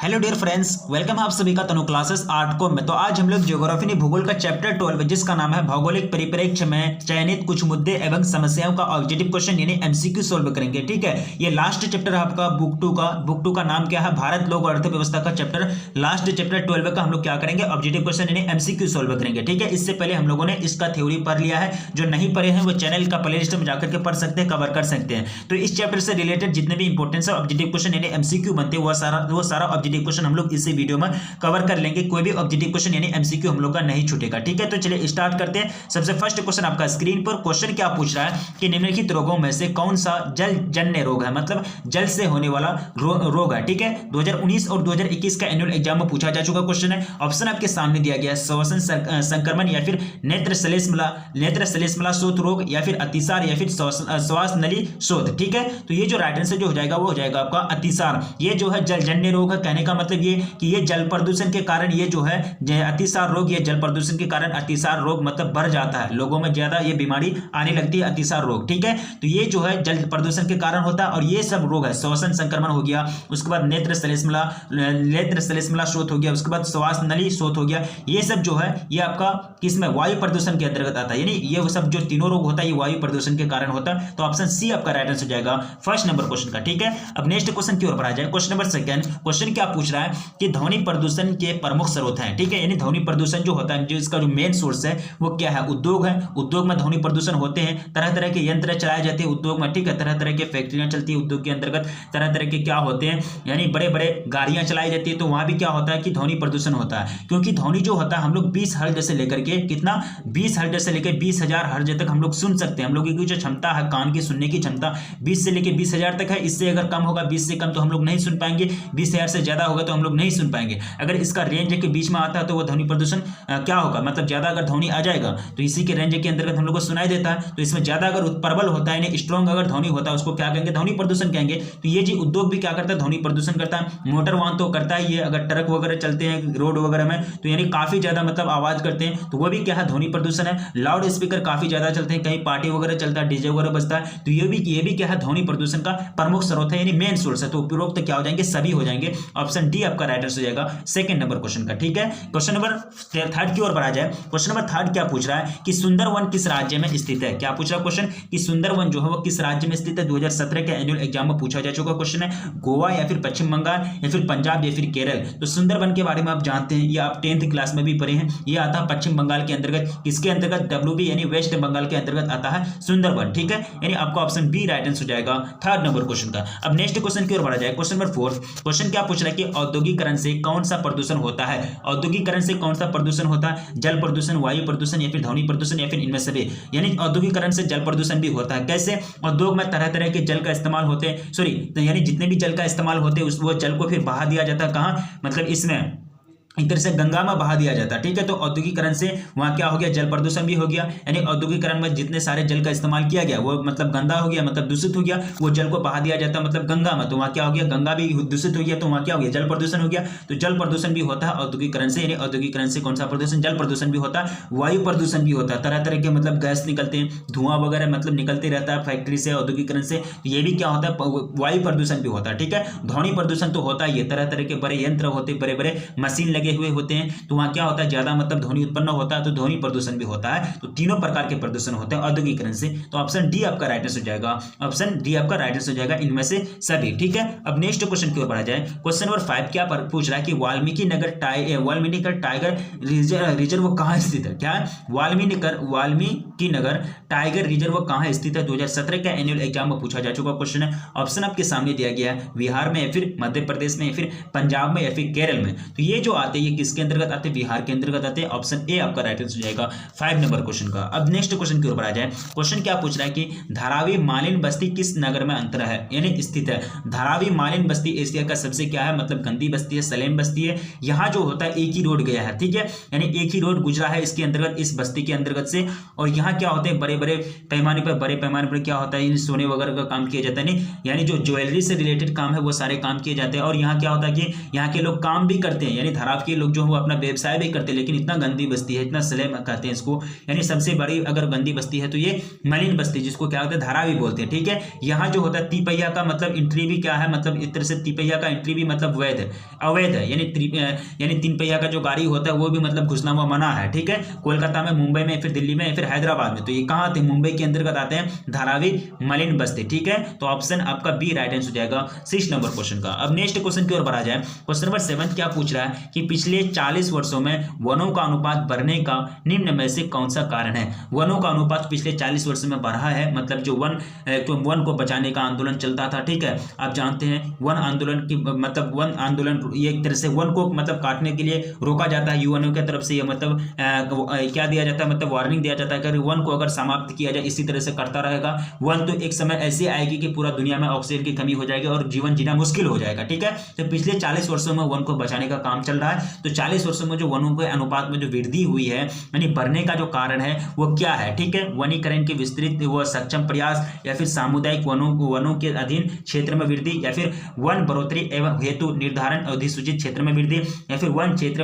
Hello dear friends, welcome है आप सभी का तनु क्लासेस आर्ट को में। तो आज हम लोग ज्योग्राफी ने भूगोल का चैप्टर 12 जिसका नाम है भौगोलिक परिप्रेक्ष्य में चयनित कुछ मुद्दे एवं समस्याओं का ऑब्जेक्टिव क्वेश्चन यानी एमसीक्यू सोल्व करेंगे। ठीक है, ये लास्ट चैप्टर है आपका बुक टू का नाम क्या है, भारत लोक और अर्थव्यवस्था का चैप्टर। लास्ट चैप्टर 12 का हम लोग क्या करेंगे, ऑब्जेक्टिव क्वेश्चन यानी एमसीक्यू सोल्व करेंगे। ठीक है, इससे पहले हम लोगों ने इसका थ्योरी पढ़ लिया है। जो नहीं पढ़े हैं वो चैनल का प्लेलिस्ट में जाकर के पढ़ सकते हैं, कवर कर सकते हैं। तो इस चैप्टर से रिलेटेड जितने भी इंपॉर्टेंस है ऑब्जेक्टिव क्वेश्चन यानी एमसीक्यू बनते हैं वो सारा ऑब्जेक्टिव क्वेश्चन हम लोग इसी वीडियो में कवर कर लेंगे। कोई भी ऑब्जेक्टिव क्वेश्चन यानी एमसीक्यू हम लोग का नहीं छूटेगा। ठीक है, तो चलिए स्टार्ट करते हैं। सबसे फर्स्ट क्वेश्चन आपका स्क्रीन पर क्वेश्चन क्या पूछ रहा है कि निम्नलिखित रोगों में से कौन सा जलजन्य रोग है, मतलब जल से होने वाला रोग है। ठीक है, 2019 और 2021 का एनुअल एग्जाम में पूछा जा चुका क्वेश्चन है। ऑप्शन आपके सामने दिया गया है, श्वसन संक्रमण या फिर नेत्र श्लेष्मला शोथ रोग या फिर अतिसार या फिर श्वास नली शोथ। ठीक है, तो ये जो राइट आंसर जो हो जाएगा वो हो जाएगा आपका अतिसार। ये जो है जलजन्य रोग है, कहने का मतलब ये कि ये जल प्रदूषण के कारण ये जो है अतिसार रोग, ये जल प्रदूषण के कारण अतिसार रोग मतलब बढ़ जाता है, लोगों में ज्यादा ये बीमारी आने लगती है, अतिसार रोग। ठीक है, तो ये जो है जल प्रदूषण के कारण होता है और ये सब रोग है, श्वसन संक्रमण हो गया, उसके बाद नेत्र श्लेष्मला शोथ हो गया, उसके बाद श्वास नली शोथ हो गया। ये सब जो है ये आपका किसमें, वायु प्रदूषण के अंतर्गत आता है, यानी ये सब जो तीनों रोग होता है ये वायु प्रदूषण के कारण होता है। तो ऑप्शन सी आपका राइट आंसर हो जाएगा फर्स्ट नंबर क्वेश्चन का। ठीक है, अब नेक्स्ट क्वेश्चन की ओर बढ़ा जाए। क्वेश्चन नंबर सेकंड, क्वेश्चन क्या पूछ रहा है कि ध्वनि प्रदूषण के प्रमुख स्रोत हैं। ठीक है, यानी ध्वनि प्रदूषण जो होता है जो इसका जो मेन सोर्स है वो क्या है, उद्योग है। उद्योग में ध्वनि प्रदूषण होते हैं, तरह तरह के यंत्र चलाए जाते हैं उद्योग में। ठीक है, तरह तरह के फैक्ट्रियां चलती है उद्योग के अंतर्गत, तरह तरह के क्या होते हैं यानी बड़े बड़े गाड़ियां चलाई जाती है, तो वहां भी क्या होता है कि ध्वनि प्रदूषण होता है। क्योंकि ध्वनि जो होता है हम लोग 20 हर्ट्ज से लेकर के कितना 20 हर्ट्ज से लेकर 20,000 हर्ट्ज तक हम लोग सुन सकते हैं। हम लोग की जो क्षमता है कान की सुनने की क्षमता 20 से लेकर 20,000 तक है। इससे अगर कम होगा 20 से कम तो हम लोग नहीं सुन पाएंगे, 20,000 से ज्यादा होगा तो हम लोग नहीं सुन पाएंगे। अगर इसका रेंज के बीच में आता है तो वो ध्वनि प्रदूषण क्या होगा, मतलब ज्यादा अगर ध्वनि आ जाएगा तो इसी के रेंज के अंतर्गत हम लोग को सुनाई देता है। तो इसमें ज्यादा अगर प्रबल होता है, स्ट्रॉन्ग अगर ध्वनि होता है उसको क्या कहेंगे, ध्वनि प्रदूषण कहेंगे। तो ये जी उद्योग भी क्या करता है, ध्वनि प्रदूषण करता है। मोटर वाहन तो करता है, ये अगर ट्रक वगैरह चलते हैं रोड वगैरह में तो यानी काफी ज्यादा मतलब आवाज करते हैं, तो वो भी क्या है, ध्वनि प्रदूषण है। लाउड स्पीकर काफी ज्यादा चलते हैं, कहीं पार्टी वगैरह चलता है, डीजे वगैरह बजता है, तो ये भी क्या है, ध्वनि प्रदूषण का प्रमुख स्रोत है यानी मेन सोर्स है। तो उपरोक्त क्या हो जाएंगे, सभी हो जाएंगे। ऑप्शन डी आपका राइट आंसर हो जाएगा सेकंड नंबर क्वेश्चन का। ठीक है, क्वेश्चन नंबर थर्ड की ओर बढ़ा जाए। क्वेश्चन नंबर थर्ड क्या पूछ रहा है कि सुंदरवन किस राज्य में स्थित है। क्या पूछ रहा है क्वेश्चन कि सुंदरवन जो है वो किस राज्य में स्थित है। 2017 के एनुअल एग्जाम में पूछा जा चुका क्वेश्चन है। गोवा या फिर पश्चिम बंगाल या फिर पंजाब या फिर केरल। तो सुंदरवन के बारे में आप जानते हैं, ये आप 10th क्लास में भी पढ़े हैं। ये आता है पश्चिम बंगाल के अंतर्गत, किसके अंतर्गत, WB यानी वेस्ट बंगाल के अंतर्गत आता है सुंदरवन। ठीक है, यानी आपका ऑप्शन बी राइट आंसर हो जाएगा थर्ड नंबर क्वेश्चन का। अब नेक्स्ट क्वेश्चन की ओर बढ़ा जाए। क्वेश्चन नंबर 4, क्वेश्चन क्या पूछ रहा है कि औद्योगिकरण से कौन सा प्रदूषण होता है। औद्योगिकरण से कौन सा प्रदूषण होता है, जल प्रदूषण, वायु प्रदूषण या फिर ध्वनि प्रदूषण या फिर इनमें से भी। यानी औद्योगिकरण से जल प्रदूषण भी होता है। कैसे, उद्योग में तरह तरह के जल का इस्तेमाल होते हैं, यानी जितने भी जल का इस्तेमाल होते हैं वो जल को फिर बहा दिया जाता है कहाँ, मतलब इसमें एक तरह से गंगा में बहा दिया जाता है। ठीक है, तो औद्योगिकरण से वहां क्या हो गया, जल प्रदूषण भी हो गया। यानी औद्योगिकरण में जितने सारे जल का इस्तेमाल किया गया वो मतलब गंदा हो गया, मतलब दूषित हो गया, वो जल को बहा दिया जाता है मतलब गंगा में, तो वहां क्या हो गया, गंगा भी दूषित हो गया, तो वहां क्या हो गया, जल प्रदूषण हो गया। तो जल प्रदूषण भी होता है औद्योगिकरण से, यानी औद्योगिकरण से कौन सा प्रदूषण, जल प्रदूषण भी होता है, वायु प्रदूषण भी होता है, तरह तरह के मतलब गैस निकलते हैं, धुआं वगैरह मतलब निकलते रहता है फैक्ट्री से, औद्योगिकरण से। ये भी क्या होता है, वायु प्रदूषण भी होता है। ठीक है, ध्वनि प्रदूषण तो होता ही है, तरह तरह के बड़े यंत्र होते, बड़े बड़े मशीन लगे हुए होते हैं, तो वहां क्या होता है, ज्यादा मतलब ध्वनि उत्पन्न होता है, तो ध्वनि प्रदूषण भी होता है। तो तीनों प्रकार के प्रदूषण होते हैं औद्योगिकरण से। तो ऑप्शन डी आपका राइट आंसर हो जाएगा, ऑप्शन डी आपका राइट आंसर हो जाएगा इनमें से सभी। ठीक है, अब नेक्स्ट क्वेश्चन की ओर बढ़ा जाए। क्वेश्चन नंबर 5 क्या पूछ रहा है कि वाल्मीकि नगर टाइगर रिजर्व कहां स्थित है। क्या है, वाल्मीकि नगर टाइगर रिजर्व कहां स्थित है। 2017 का एनुअल एग्जाम में पूछा जा चुका क्वेश्चन है। ऑप्शन आपके सामने दिया गया है, बिहार में या फिर मध्य प्रदेश में या फिर पंजाब में या फिर केरल में। तो ये जो आते हैं ये किसके अंतर्गत आते हैं, बिहार के अंतर्गत आते हैं। ऑप्शन ए आपका राइट आंसर हो जाएगा 5 नंबर क्वेश्चन का। अब नेक्स्ट क्वेश्चन की ओर बढ़ा जाए। क्वेश्चन क्या पूछ रहा है कि धारावी मालिन बस्ती किस नगर में अंतर है यानी स्थित है। धारावी मालिन बस्ती एशिया का सबसे क्या है, मतलब गंदी बस्ती है, सलेम बस्ती है। यहाँ जो होता है एक ही रोड गया है, ठीक है, यानी एक ही रोड गुजरा है इसके अंतर्गत, इस बस्ती के अंतर्गत से। और यहाँ क्या होते हैं, बड़े बड़े पैमाने पर क्या होता है, सोने वगैरह का काम किया जाता है, नहीं यानी जो ज्वेलरी से रिलेटेड काम है वो सारे काम किए जाते हैं। और यहाँ क्या होता है कि यहाँ के लोग काम भी करते हैं, यानी आपके लोग जो है अपना व्यवसाय भी करते हैं, लेकिन इतना गंदी बस्ती है, इतना स्लम कहते हैं इसको, यानी सबसे बड़ी अगर गंदी बस्ती है तो ये मलिन बस्ती, जिसको क्या होता है धारावी बोलते हैं। ठीक है, यहाँ जो होता है तिपैया का मतलब एंट्री भी क्या है, मतलब इस तरह से तिपैया का एंट्री भी मतलब अवैध है, यानी तीन पहिया का जो गाड़ी होता है वो भी मतलब घुसना हुआ मना है। ठीक है, कोलकाता में, मुंबई में, फिर दिल्ली में, फिर हैदराबाद में। तो ये कहाँ आते हैं, मुंबई के अंतर्गत आते हैं धारावी मलिन बस्ती। ठीक है, तो ऑप्शन आपका बी राइट आंसर हो जाएगा 6 नंबर क्वेश्चन का। अब नेक्स्ट क्वेश्चन की ओर बढ़ा जाए। क्वेश्चन नंबर 7 क्या पूछ रहा है कि पिछले 40 वर्षों में वनों का अनुपात बढ़ने का निम्न में से कौन सा कारण है। वनों का अनुपात पिछले 40 वर्षों में बढ़ा है, मतलब जो वन को बचाने का आंदोलन चलता था। ठीक है, आप जानते हैं वन आंदोलन की मतलब वन आंदोलन ये एक तरह से वन को मतलब काटने के लिए रोका जाता है यूएनओ की तरफ से, ये मतलब क्या दिया जाता है, मतलब वार्निंग दिया जाता है कि वन को अगर समाप्त किया जाए इसी तरह से करता रहेगा वन तो एक समय ऐसी आएगी कि पूरा दुनिया में ऑक्सीजन की कमी हो जाएगी और जीवन जीना मुश्किल हो जाएगा। ठीक है, तो पिछले 40 वर्षों में वन को बचाने का काम चल रहा है। तो 40 वर्षों में जो वनों के अनुपात में जो वृद्धि हुई है, यानी बढ़ने का जो कारण है वो क्या है। ठीक है, वनीकरण के विस्तृत व सक्षम प्रयास, या फिर सामुदायिक वनों के अधीन क्षेत्र में वृद्धि, या फिर वन बढ़ोतरी एवं हेतु निर्धारण अधिसूचित क्षेत्र में वृद्धि, या फिर वन क्षेत्र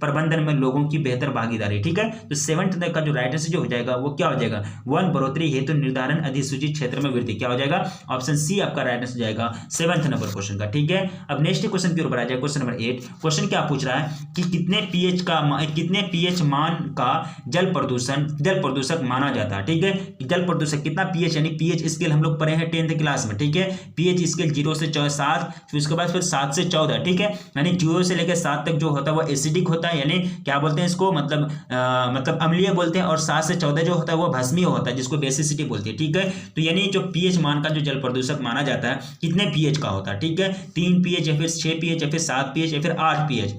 प्रबंधन में लोगों की बेहतर भागीदारी। ठीक है, तो 7th का जो राइट आंसर जो हो जाएगा वो क्या हो जाएगा, वन बढ़ोतरी हेतु निर्धारण अधिसूचित क्षेत्र में वृद्धि, क्या हो जाएगा, ऑप्शन सी आपका राइट आंसर जाएगा 7th नंबर क्वेश्चन का। ठीक है, अब नेक्स्ट क्वेश्चन की ओर बढ़ा जाए। क्वेश्चन नंबर 8 क्वेश्चन क्या पूछ रहा है कि कितने पीएच मान का जल प्रदूषक माना जाता है। ठीक है, जल प्रदूषक कितना पीएच, यानी पीएच स्केल हम लोग पढ़े हैं 10th क्लास में। ठीक है, पीएच स्केल 0 से 7, फिर उसके बाद फिर 7 से 14। ठीक है, यानी 0 से लेकर 7 तक जो होता है वो एसिडिक होता है, यानी क्या बोलते हैं इसको, मतलब अम्लीय बोलते हैं, और 7 से 14 जो होता है वो भस्मीय होता है, जिसको बेसिसिटी बोलते हैं। ठीक है, तो यानी जो पीएच मान का जो जल प्रदूषक माना जाता है कितने पीएच का होता है। ठीक है, 3 पीएच या फिर 6 पीएच या फिर 7 पीएच या फिर 8 पीएच।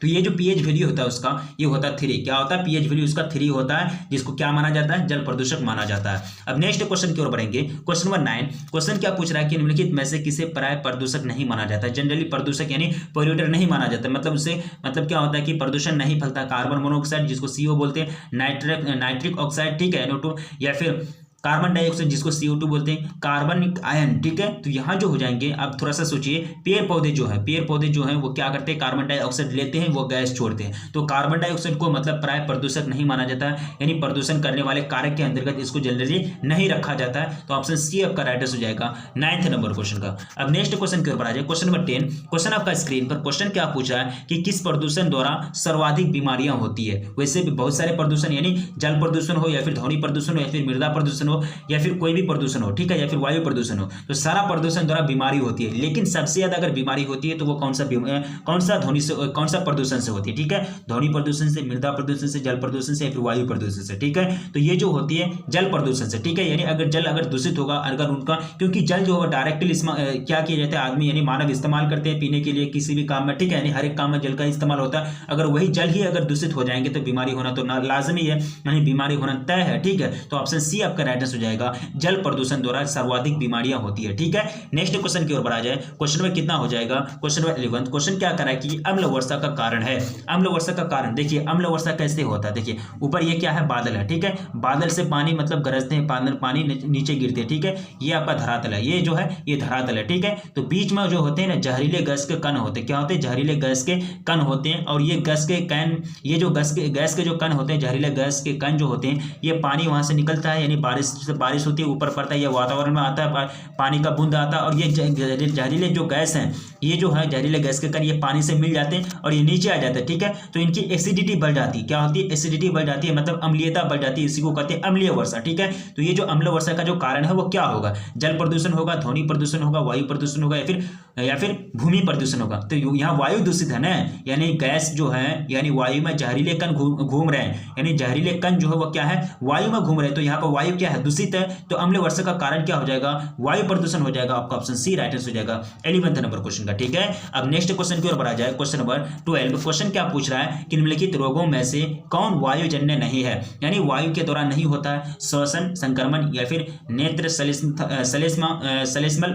तो ये जो पीएच वैल्यू होता है उसका ये होता है 3। क्या होता है, पीएच वैल्यू उसका 3 होता है, जिसको क्या माना जाता है, जल प्रदूषक माना जाता है। अब नेक्स्ट क्वेश्चन की ओर बढ़ेंगे। क्वेश्चन नंबर 9 क्वेश्चन क्या पूछ रहा है कि निम्नलिखित में से किसे प्राय प्रदूषक नहीं माना जाता है। जनरली प्रदूषक यानी पोल्यूटर नहीं माना जाता, मतलब उससे मतलब क्या होता है कि प्रदूषण नहीं फैलता। कार्बन मोनोऑक्साइड जिसको CO बोलते हैं, नाइट्रिक ऑक्साइड, ठीक है, NO2, या फिर कार्बन डाइऑक्साइड जिसको CO2 बोलते हैं, कार्बनिक आयन। ठीक है, तो यहाँ जो हो जाएंगे, आप थोड़ा सा सोचिए, पेड़ पौधे जो है वो क्या करते हैं, कार्बन डाइऑक्साइड लेते हैं, वो गैस छोड़ते हैं। तो कार्बन डाइऑक्साइड को मतलब प्राय प्रदूषक नहीं माना जाता है, यानी प्रदूषण करने वाले कारक के अंतर्गत इसको जनरली नहीं रखा जाता है। तो ऑप्शन सी आपका राइट आंसर हो जाएगा 9th नंबर क्वेश्चन का। अब नेक्स्ट क्वेश्चन की ओर बढ़ा जाए। क्वेश्चन नंबर 10 क्वेश्चन आपका स्क्रीन पर क्वेश्चन क्या पूछ रहा है कि किस प्रदूषण द्वारा सर्वाधिक बीमारियां होती है। वैसे भी बहुत सारे प्रदूषण, यानी जल प्रदूषण हो या फिर ध्वनि प्रदूषण हो या फिर मृदा प्रदूषण हो या फिर कोई भी प्रदूषण हो, ठीक है, या फिर वायु प्रदूषण हो, तो सारा प्रदूषण द्वारा बीमारी होती है। लेकिन सबसे ज्यादा अगर बीमारी होती है तो वो कौन सा प्रदूषण से होती है। ठीक है, ध्वनि प्रदूषण से, मृदा प्रदूषण से, जल प्रदूषण से या फिर वायु प्रदूषण से। ठीक है, तो ये जो होती है जल प्रदूषण से। ठीक है, यानी अगर जल दूषित होगा, अगर उनका, क्योंकि जल जो है डायरेक्टली क्या किया जाता है, आदमी यानी मानव इस्तेमाल करते हैं पीने के लिए किसी भी काम में। ठीक है, यानी हर एक काम में जल का इस्तेमाल होता है। अगर वही जल ही अगर दूषित हो जाएंगे तो बीमारी होना तो लाजमी है, यानी बीमारी होना तय है। ठीक है, तो ऑप्शन सी आपका राइट आंसर हो जाएगा, जल प्रदूषण द्वारा सर्वाधिक बीमारियां होती है। ठीक है, नेक्स्ट क्वेश्चन की ओर बढ़ा जाए। क्वेश्चन में कितना हो जाएगा, क्वेश्चन नंबर 11 क्वेश्चन क्या करा है कि अम्ल वर्षा का कारण है। अम्ल वर्षा का कारण देखिए, अम्ल वर्षा कैसे होता है। देखिए ऊपर ये क्या है, बादल है। ठीक है, बादल से पानी मतलब गरजते हैं, पानी नीचे गिरते हैं। ठीक है, ये आपका धरातल है, ये जो है ये धरातल है। ठीक है, तो बीच में जो होते हैं ना जहरीले गैस के कण होते हैं। क्या होते हैं, जहरीले गैस के कण होते हैं। और ये गैस के कण, ये जो गैस के जो कण होते हैं, जहरीले गैस के कण जो होते हैं, ये पानी वहां से निकलता है, यानी बारिश होती है, ऊपर पड़ता है, ये वातावरण में आता है, पानी का बूंद आता है, और ये जहरीले जो गैस हैं, ये जो है जहरीले गैस के कण, ये पानी से मिल जाते हैं और ये नीचे आ जाते हैं। ठीक है, तो इनकी एसिडिटी बढ़ जाती है। क्या होती है, एसिडिटी बढ़ जाती है, मतलब अम्लीयता बढ़ जाती है, इसी को कहते हैं अम्लीय वर्षा। ठीक है, तो ये जो अम्ल वर्षा का जो कारण है वो क्या होगा, जल प्रदूषण होगा, ध्वनि प्रदूषण होगा, वायु प्रदूषण होगा, या फिर भूमि प्रदूषण होगा। तो यहाँ वायु दूषित है ना, यानी गैस जो है, यानी वायु में जहरीले कण घूम रहे हैं, यानी जहरीले कण जो है वो क्या है, वायु में घूम रहे हैं। तो यहाँ पर वायु क्या है, दूषित है, तो अम्ल वर्षा का कारण क्या हो जाएगा, वायु प्रदूषण हो जाएगा। आपका ऑप्शन सी राइट आंसर हो जाएगा 11th नंबर क्वेश्चन का। ठीक है, अब नेक्स्ट क्वेश्चन की ओर बढ़ा जाए। क्वेश्चन नंबर 12 क्वेश्चन क्या पूछ रहा है कि निम्नलिखित रोगों में से कौन वायुजन्य नहीं है, यानी वायु के दौरान नहीं होता है, श्वसन, संक्रमण, या फिर नेत्र श्लेष्मल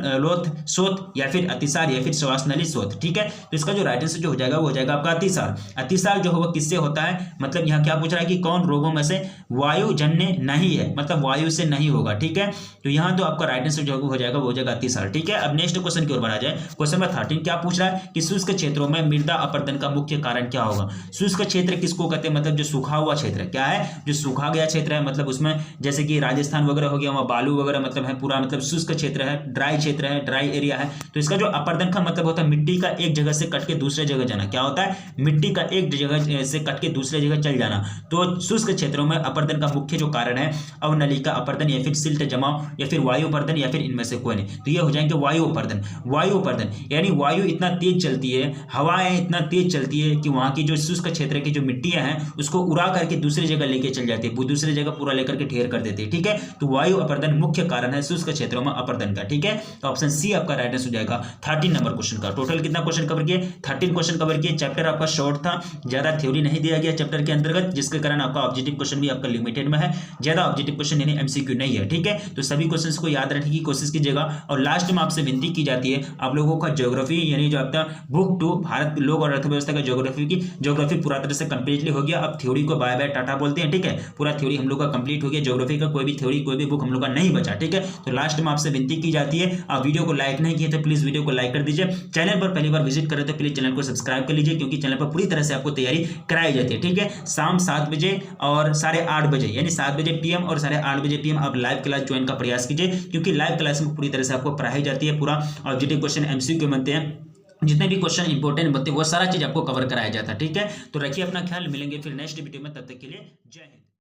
शोथ, या फिर अतिसार, या फिर श्वास नली शोथ। ठीक है, तो इसका जो राइट आंसर जो हो जाएगा वो हो जाएगा आपका अतिसार। अतिसार जो होगा किससे होता है, मतलब यहाँ क्या पूछ रहा है कि कौन रोगों में से वायुजन्य नहीं है, मतलब वायु से नहीं होगा। ठीक है, तो यहाँ तो आपका राइट आंसर जो हो जाएगा वो हो जाएगा अतिसार। ठीक है, अब नेक्स्ट क्वेश्चन की ओर बढ़ा जाए। क्वेश्चन नंबर 13 क्या पूछ रहा है कि शुष्क क्षेत्रों में मृदा अपरदन का मुख्य कारण क्या होगा। शुष्क क्षेत्र किसको कहते हैं, मतलब जो सूखा हुआ क्षेत्र क्या है, जो सूखा गया क्षेत्र है, मतलब उसमें जैसे कि राजस्थान वगैरह हो गया, वहाँ बालू वगैरह मतलब है, पूरा मतलब शुष्क क्षेत्र है, ड्राई क्षेत्र है, ड्राई एरिया है। तो इसका जो अपरदन का मतलब होता है मिट्टी का एक जगह से कट के दूसरे जगह जाना। क्या होता है, मिट्टी का एक जगह से कट के दूसरे जगह चल जाना। तो शुष्क क्षेत्रों में अपरदन का मुख्य जो कारण है अवनलिका अपरदन या फिर सिल्ट जमाव या फिर वायु अपरदन या फिर इनमें से कोई नहीं। तो ये हो जाएंगे वायु अपरदन। वायु अपरदन यानी वायु इतना तेज चलती है, हवाएं इतना तेज चलती है कि वहां की जो शुष्क क्षेत्र की जो मिट्टियां हैं उसको उड़ा करके दूसरी जगह लेके चल जाती है, दूसरी जगह पूरा लेकर के ढेर कर देती है। ठीक है, तो वायु अपरदन मुख्य कारण है शुष्क क्षेत्रों में अपरदन का। ठीक है, तो ऑप्शन सी आपका राइट आंसर हो जाएगा 13 नंबर क्वेश्चन का। टोटल कितना क्वेश्चन कवर किए, 13 क्वेश्चन कवर किए। चैप्टर आपका शॉर्ट था, ज्यादा थ्योरी नहीं दिया गया चैप्टर के अंतर्गत, जिसके कारण आपका ऑब्जेक्टिव क्वेश्चन भी आपका लिमिटेड में है, ज्यादा ऑब्जेक्टिव क्वेश्चन यानी एमसीक्यू नहीं है। ठीक है, तो सभी क्वेश्चंस को याद रखने की कोशिश कीजिएगा। और लास्ट में आपसे विनती की जाती है आप लोगों का ज्योग्राफी यानी जो आपका बुक 2 भारत लोग और अर्थव्यवस्था का ज्योग्राफी पूरा तरह से कंप्लीटली हो गया। अब थ्योरी को बाय बाय टाटा बोलते हैं। ठीक है, पूरा थ्योरी हम लोग का कंप्लीट हो गया, ज्योग्राफी का कोई भी थ्योरी कोई भी बुक हम लोग का नहीं बचा। ठीक है, तो लास्ट में आपसे विनती की जाती है, आप वीडियो को लाइक नहीं किए तो प्लीज वीडियो को लाइक कर दीजिए। चैनल पर पहली बार विजिट करें तो प्लीज चैनल को सब्सक्राइब कर लीजिए, क्योंकि चैनल पर पूरी तरह से आपको तैयारी कराई जाती है। ठीक है, शाम 7 बजे और 8:30 बजे यानी 7 बजे PM और 8:30 बजे PM आप लाइव क्लास ज्वाइन का प्रयास कीजिए, क्योंकि लाइव क्लास में पूरी तरह से आपको पढ़ाई जाती है। पूरा ऑब्जेक्टिव क्वेश्चन MCQ बनते हैं, जितने भी क्वेश्चन इंपॉर्टेंट बनते हैं वो सारा चीज आपको कवर कराया जाता है। ठीक है, तो रखिए अपना ख्याल, मिलेंगे फिर नेक्स्ट वीडियो में, तब तक के लिए जय हिंद।